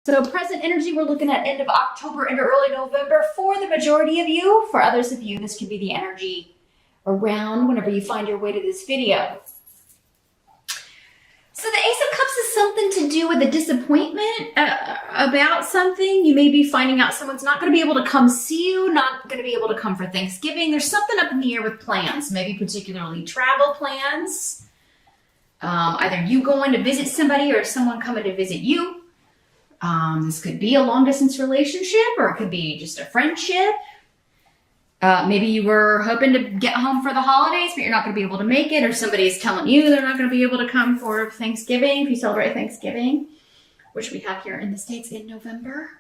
So present energy, we're looking at end of October into early November for the majority of you. For others of you, this could be the energy around whenever you find your way to this video. So the Ace of Cups is something to do with a disappointment about something. You may be finding out someone's not going to be able to come see you, not going to be able to come for Thanksgiving. There's something up in the air with plans, maybe particularly travel plans. Either you going to visit somebody or someone coming to visit you. This could be a long distance relationship, or it could be just a friendship. Maybe you were hoping to get home for the holidays, but you're not going to be able to make it, or somebody's telling you they're not going to be able to come for Thanksgiving if you celebrate Thanksgiving, which we have here in the States in November.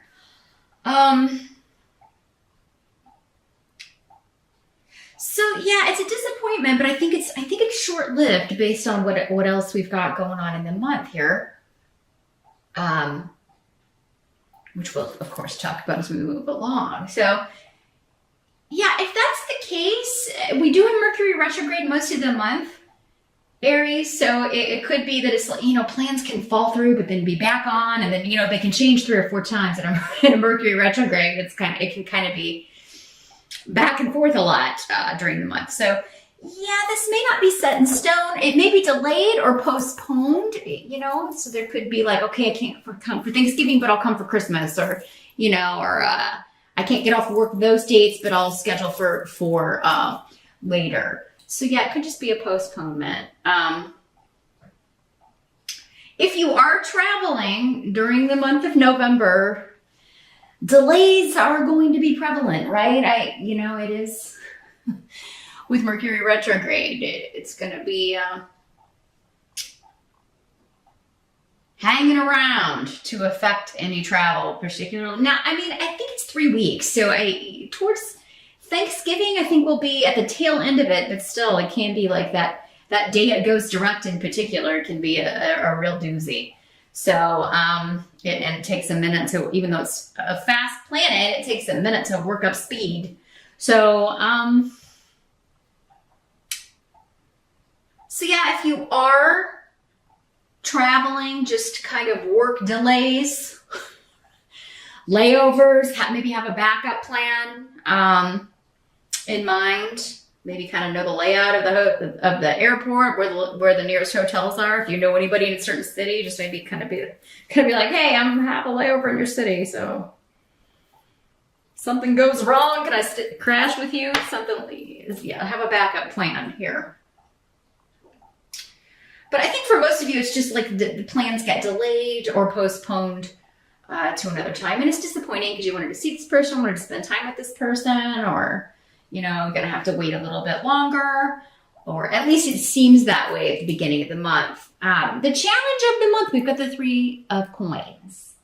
So yeah, it's a disappointment, but I think it's short-lived based on what else we've got going on in the month here. Which we'll, of course, talk about as we move along. So, yeah, if that's the case, we do have Mercury retrograde most of the month, Aries. So it could be that it's like, plans can fall through, but then be back on, and then, they can change 3 or 4 times in a Mercury retrograde. It can kind of be back and forth a lot during the month. So, yeah, this may not be set in stone. It may be delayed or postponed, so there could be like, okay, I can't come for Thanksgiving, but I'll come for Christmas, or, I can't get off work those dates, but I'll schedule for later. So yeah, it could just be a postponement. If you are traveling during the month of November, delays are going to be prevalent, right? It is... With Mercury retrograde, it's going to be hanging around to affect any travel, particularly. Now, I think it's 3 weeks. So towards Thanksgiving, I think we'll be at the tail end of it, but still, it can be like that day it goes direct in particular can be a real doozy. So, and it takes a minute to, even though it's a fast planet, it takes a minute to work up speed. So yeah, if you are traveling, just kind of work delays, layovers, maybe have a backup plan in mind. Maybe kind of know the layout of the airport, where the nearest hotels are. If you know anybody in a certain city, just maybe kind of be like, hey, I'm gonna have a layover in your city, so something goes wrong, can I crash with you? Have a backup plan here. But I think for most of you, it's just like the plans get delayed or postponed to another time. And it's disappointing because you wanted to see this person, wanted to spend time with this person, or, going to have to wait a little bit longer. Or at least it seems that way at the beginning of the month. The challenge of the month, we've got the 3 of Coins.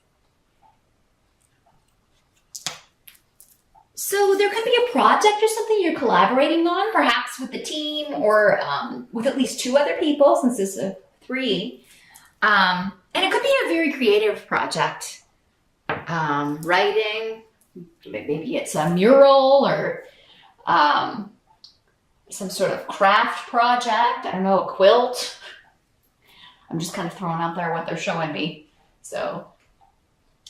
So there could be a project or something you're collaborating on, perhaps with the team or with at least 2 other people, since this is a 3. And it could be a very creative project. Writing, maybe it's a mural or some sort of craft project. I don't know, a quilt. I'm just kind of throwing out there what they're showing me. So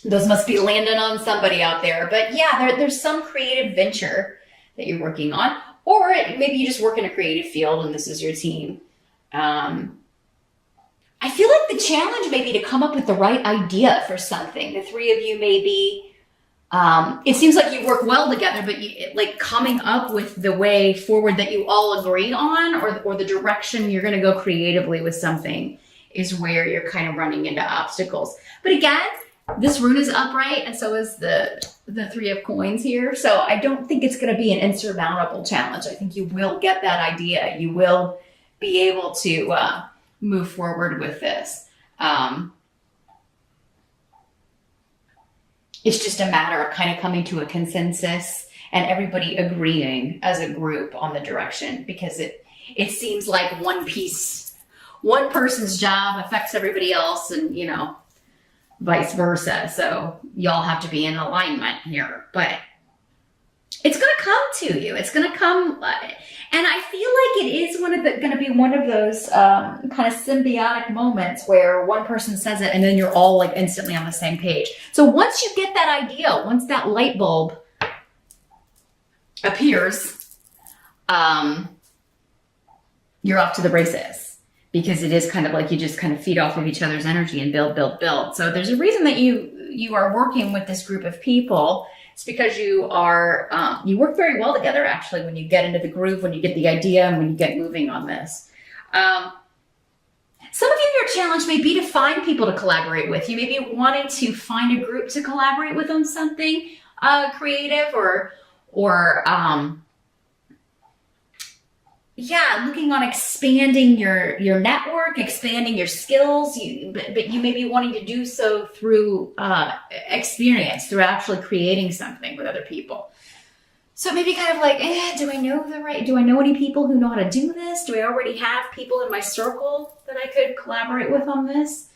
those must be landing on somebody out there. But yeah, there's some creative venture that you're working on. Or maybe you just work in a creative field and this is your team. I feel like the challenge may be to come up with the right idea for something. The 3 of you may be, it seems like you work well together, but like coming up with the way forward that you all agree on, or the direction you're going to go creatively with something is where you're kind of running into obstacles. But again, this rune is upright, and so is the 3 of Coins here. So I don't think it's going to be an insurmountable challenge. I think you will get that idea. You will be able to move forward with this. It's just a matter of kind of coming to a consensus and everybody agreeing as a group on the direction, because it seems like one person's job affects everybody else, and vice versa. So y'all have to be in alignment here. But it's going to come to you. It's going to come. And I feel like it is going to be one of those kind of symbiotic moments where one person says it and then you're all like instantly on the same page. So once you get that idea, once that light bulb appears, you're off to the races, because it is kind of like you just kind of feed off of each other's energy and build, build, build. So there's a reason that you are working with this group of people. It's because you work very well together, actually, when you get into the groove, when you get the idea, and when you get moving on this. Some of you, your challenge may be to find people to collaborate with. You may be wanting to find a group to collaborate with on something creative, or looking on expanding your network, expanding your skills. But you may be wanting to do so through experience, through actually creating something with other people. So maybe kind of like, do I know any people who know how to do this? Do I already have people in my circle that I could collaborate with on this?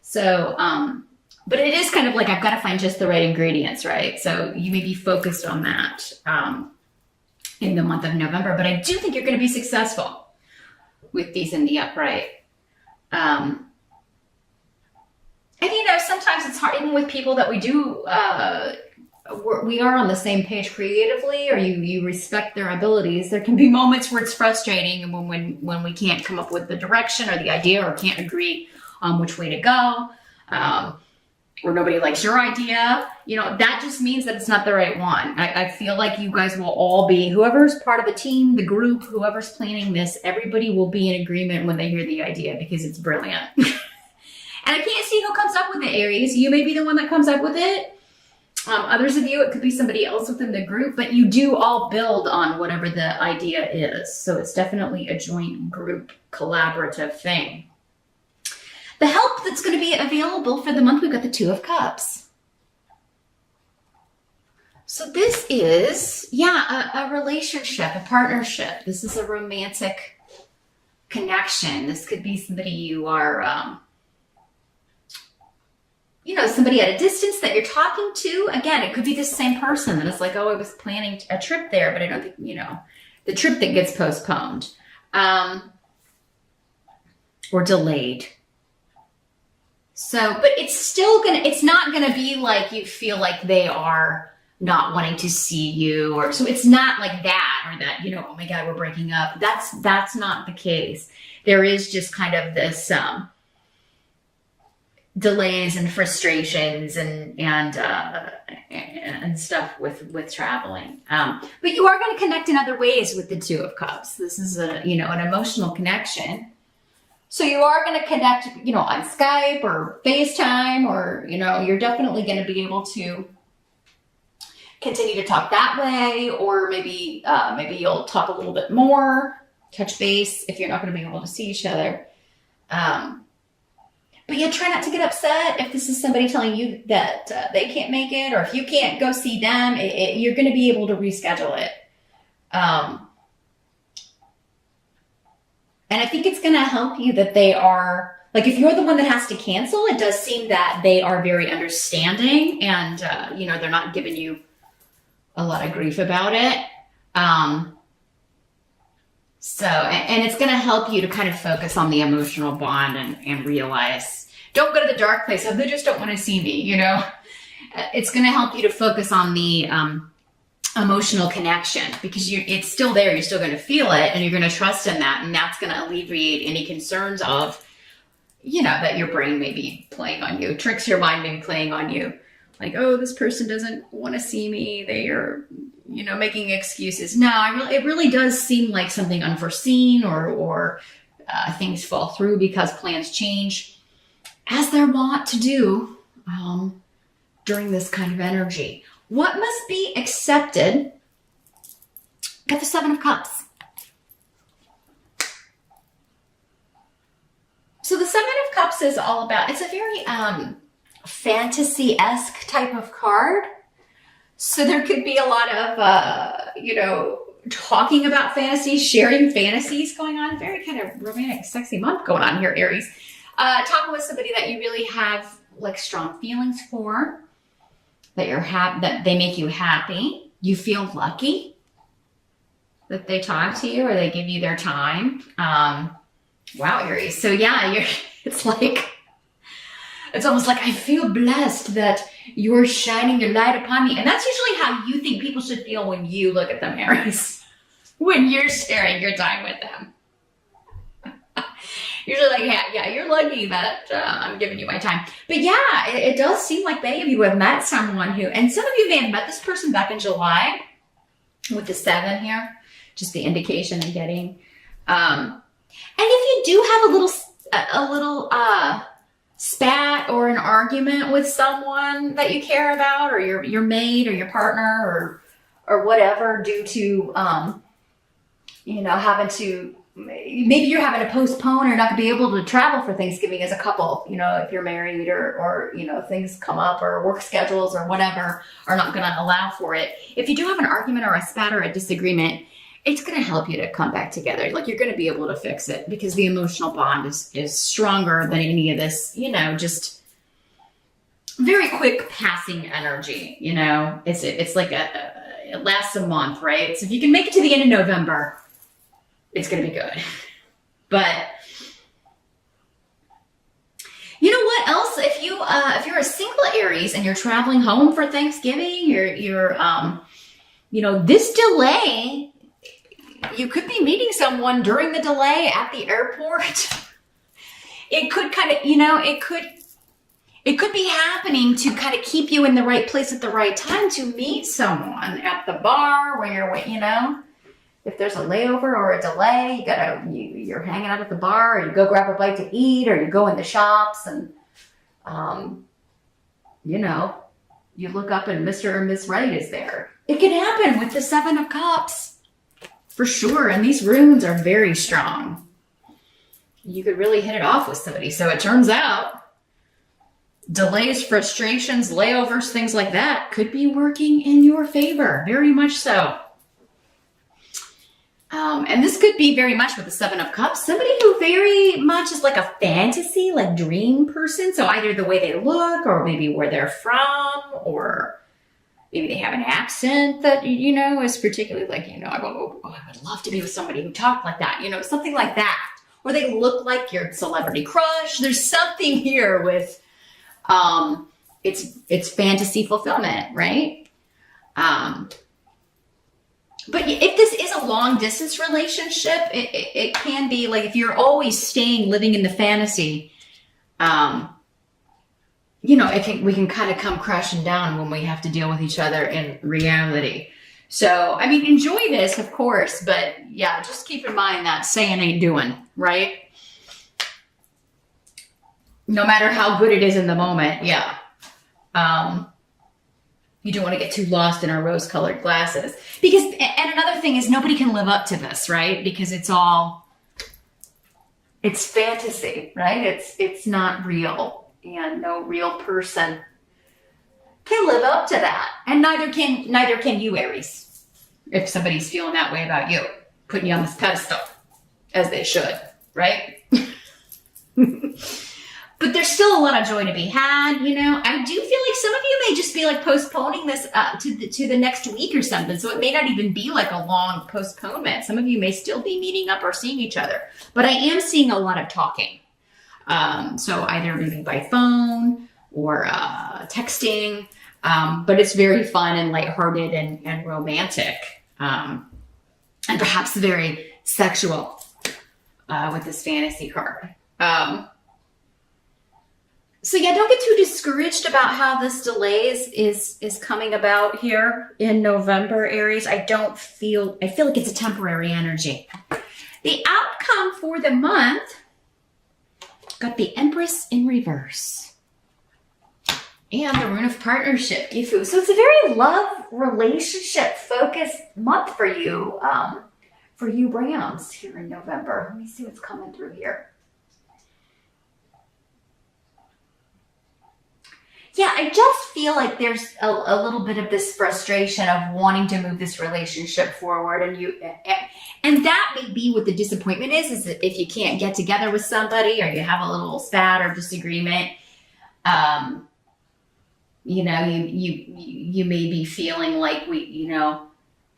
So, but it is kind of like, I've got to find just the right ingredients, right? So you may be focused on that in the month of November, but I do think you're going to be successful with these in the upright. And sometimes it's hard, even with people that we do, we are on the same page creatively, or you respect their abilities. There can be moments where it's frustrating, and when we can't come up with the direction or the idea, or can't agree on which way to go, or nobody likes your idea, that just means that it's not the right one. I feel like you guys will all be, whoever's part of the team, the group, whoever's planning this, everybody will be in agreement when they hear the idea, because it's brilliant. And I can't see who comes up with it, Aries. You may be the one that comes up with it. Others of you, it could be somebody else within the group, but you do all build on whatever the idea is. So it's definitely a joint group collaborative thing. The help that's going to be available for the month, we've got the Two of Cups. So this is, a relationship, a partnership. This is a romantic connection. This could be somebody you are, somebody at a distance that you're talking to. Again, it could be the same person that is like, I was planning a trip there, but I don't think, the trip that gets postponed or delayed. So, but it's not gonna be like you feel like they are not wanting to see you, so it's not like that, or that, oh my God, we're breaking up. That's not the case. There is just kind of this, delays and frustrations and stuff with traveling. But you are going to connect in other ways with the Two of Cups. This is an emotional connection. So you are going to connect, on Skype or FaceTime, or, you're definitely going to be able to continue to talk that way, or maybe you'll talk a little bit more, touch base if you're not going to be able to see each other. But try not to get upset if this is somebody telling you that they can't make it, or if you can't go see them, you're going to be able to reschedule it. And I think it's going to help you that they are, like, if you're the one that has to cancel, it does seem that they are very understanding, and, they're not giving you a lot of grief about it. So, and it's going to help you to kind of focus on the emotional bond and realize, don't go to the dark place. They just don't want to see me, It's going to help you to focus on the emotional connection, because it's still there. You're still going to feel it, and you're going to trust in that. And that's going to alleviate any concerns of, that your brain may be playing on you, tricks your mind may be playing on you. Like, this person doesn't want to see me. They are, making excuses. No, it really does seem like something unforeseen, or things fall through because plans change, as they're wont to do during this kind of energy. What must be accepted? Got the Seven of Cups. So the Seven of Cups is all about, it's a very fantasy-esque type of card. So there could be a lot of, talking about fantasies, sharing fantasies going on. Very kind of romantic, sexy month going on here, Aries. Talking with somebody that you really have like strong feelings for, that that they make you happy. You feel lucky that they talk to you or they give you their time. Wow, Aries. So yeah, it's almost like I feel blessed that you're shining your light upon me. And that's usually how you think people should feel when you look at them, Aries, when you're sharing your time with them. Usually like, yeah, you're lucky that I'm giving you my time. But yeah, it does seem like many of you have met someone who, and some of you may have met this person back in July with the 7 here, just the indication I'm getting. And if you do have a little spat or an argument with someone that you care about, or your mate or your partner or whatever, due to having to, maybe you're having to postpone or not to be able to travel for Thanksgiving as a couple, if you're married or things come up or work schedules or whatever are not going to allow for it. If you do have an argument or a spat or a disagreement, it's going to help you to come back together. Like, you're going to be able to fix it because the emotional bond is stronger than any of this, just very quick passing energy. It's like it lasts a month, right? So if you can make it to the end of November, it's going to be good. But you know what else? If you're a single Aries and you're traveling home for Thanksgiving, you're this delay, you could be meeting someone during the delay at the airport. It could kind of, it could be happening to kind of keep you in the right place at the right time to meet someone at the bar where you're waiting, If there's a layover or a delay, you're hanging out at the bar, or you go grab a bite to eat, or you go in the shops and, you look up and Mr. or Miss Right is there. It can happen with the 7 of Cups. For sure, and these runes are very strong. You could really hit it off with somebody. So it turns out delays, frustrations, layovers, things like that could be working in your favor, very much so. And this could be very much with the 7 of Cups, somebody who very much is like a fantasy, like dream person. So either the way they look, or maybe where they're from, or maybe they have an accent that, is particularly like, I would love to be with somebody who talked like that, something like that. Or they look like your celebrity crush. There's something here with, it's fantasy fulfillment, right? But if this is a long distance relationship, it can be like, if you're always living in the fantasy, we can kind of come crashing down when we have to deal with each other in reality. So, enjoy this, of course, but yeah, just keep in mind that saying ain't doing, right? No matter how good it is in the moment, yeah. You don't want to get too lost in our rose-colored glasses. And another thing is, nobody can live up to this, right? Because it's fantasy, right? It's not real. And no real person can live up to that. And neither can you, Aries, if somebody's feeling that way about you, putting you on this pedestal, as they should, right? But there's still a lot of joy to be had, I do feel like some of you may just be like postponing this to the next week or something. So it may not even be like a long postponement. Some of you may still be meeting up or seeing each other. But I am seeing a lot of talking. So either maybe by phone or texting, but it's very fun and lighthearted and romantic, and perhaps very sexual with this fantasy card. So yeah, don't get too discouraged about how this delay is coming about here in November, Aries. I feel like it's a temporary energy. The outcome for the month, got the Empress in reverse. And the Rune of Partnership, Gifu. So it's a very love, relationship focused month for you Brams, here in November. Let me see what's coming through here. Yeah, I just feel like there's a little bit of this frustration of wanting to move this relationship forward, and that may be what the disappointment is that if you can't get together with somebody or you have a little spat or disagreement, You know, you may be feeling like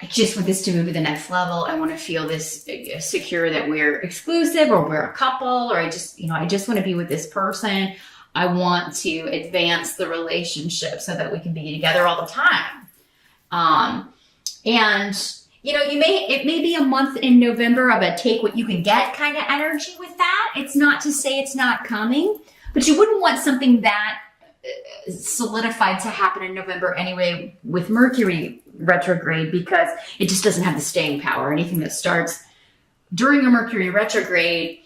I just want this to move to the next level. I want to feel this secure that we're exclusive or we're a couple, or I just want to be with this person. I want to advance the relationship so that we can be together all the time. And it may be a month in November of a take what you can get kind of energy with that. It's not to say it's not coming, but you wouldn't want something that solidified to happen in November anyway with Mercury retrograde, because it just doesn't have the staying power. Anything that starts during a Mercury retrograde,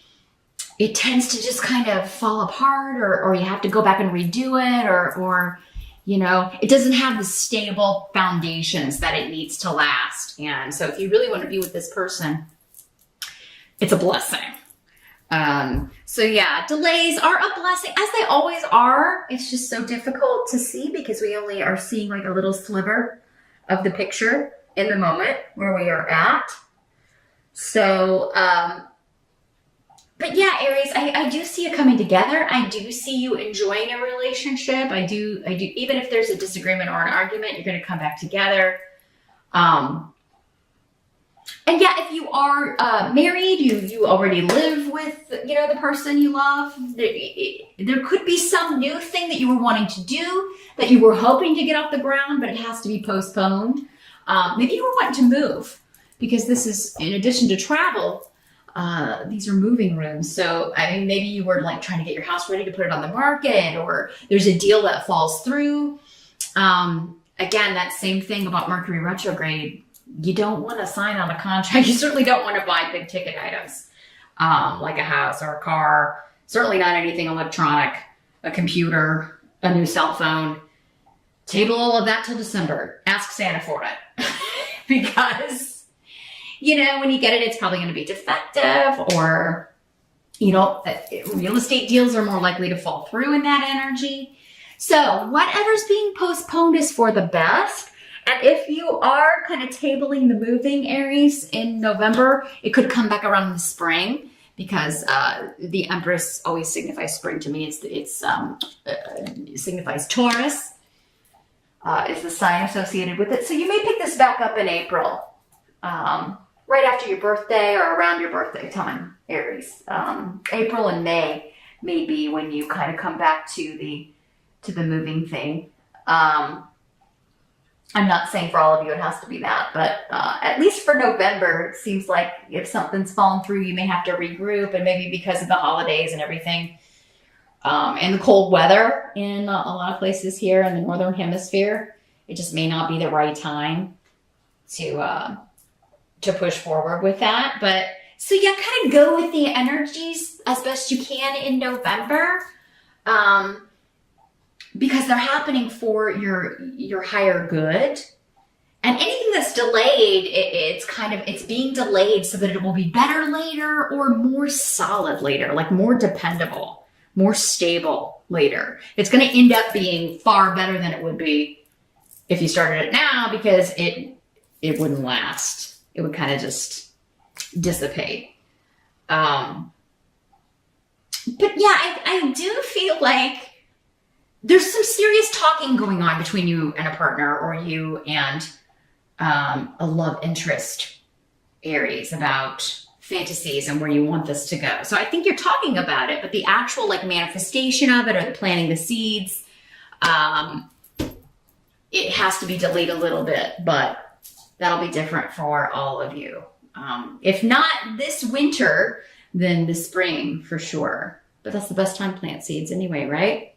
it tends to just kind of fall apart, or you have to go back and redo it, or it doesn't have the stable foundations that it needs to last. And so if you really want to be with this person, it's a blessing. So yeah, delays are a blessing, as they always are. It's just so difficult to see because we only are seeing like a little sliver of the picture in the moment where we are at. So, but yeah, Aries, I do see it coming together. I do see you enjoying a relationship. I do. Even if there's a disagreement or an argument, you're going to come back together. And yeah, if you are married, you already live with, the person you love. There could be some new thing that you were wanting to do that you were hoping to get off the ground, but it has to be postponed. Maybe you were wanting to move, because this is, in addition to travel, these are moving rooms. So, maybe you were like trying to get your house ready to put it on the market, or there's a deal that falls through. Again, that same thing about Mercury retrograde. You don't want to sign on a contract. You certainly don't want to buy big ticket items, like a house or a car. Certainly not anything electronic, a computer, a new cell phone. Table all of that till December. Ask Santa for it. Because, when you get it, it's probably going to be defective, or, real estate deals are more likely to fall through in that energy. So whatever's being postponed is for the best. And if you are kind of tabling the moving, Aries, in November, it could come back around in the spring, because the Empress always signifies spring to me. It signifies Taurus, is the sign associated with it. So you may pick this back up in April, right after your birthday or around your birthday time, Aries. April and May may be when you kind of come back to the moving thing. I'm not saying for all of you it has to be that, but at least for November, it seems like if something's fallen through, you may have to regroup, and maybe because of the holidays and everything, and the cold weather in a lot of places here in the Northern Hemisphere, it just may not be the right time to push forward with that. But so yeah, kind of go with the energies as best you can in November. Because they're happening for your higher good. And anything that's delayed, it's being delayed so that it will be better later, or more solid later, like more dependable, more stable later. It's going to end up being far better than it would be if you started it now, because it wouldn't last. It would kind of just dissipate. But yeah, I do feel like there's some serious talking going on between you and a partner, or you and a love interest, Aries, about fantasies and where you want this to go. So I think you're talking about it, but the actual manifestation of it, or the planting the seeds, it has to be delayed a little bit, but that'll be different for all of you. If not this winter, then the spring for sure. But that's the best time to plant seeds anyway, right?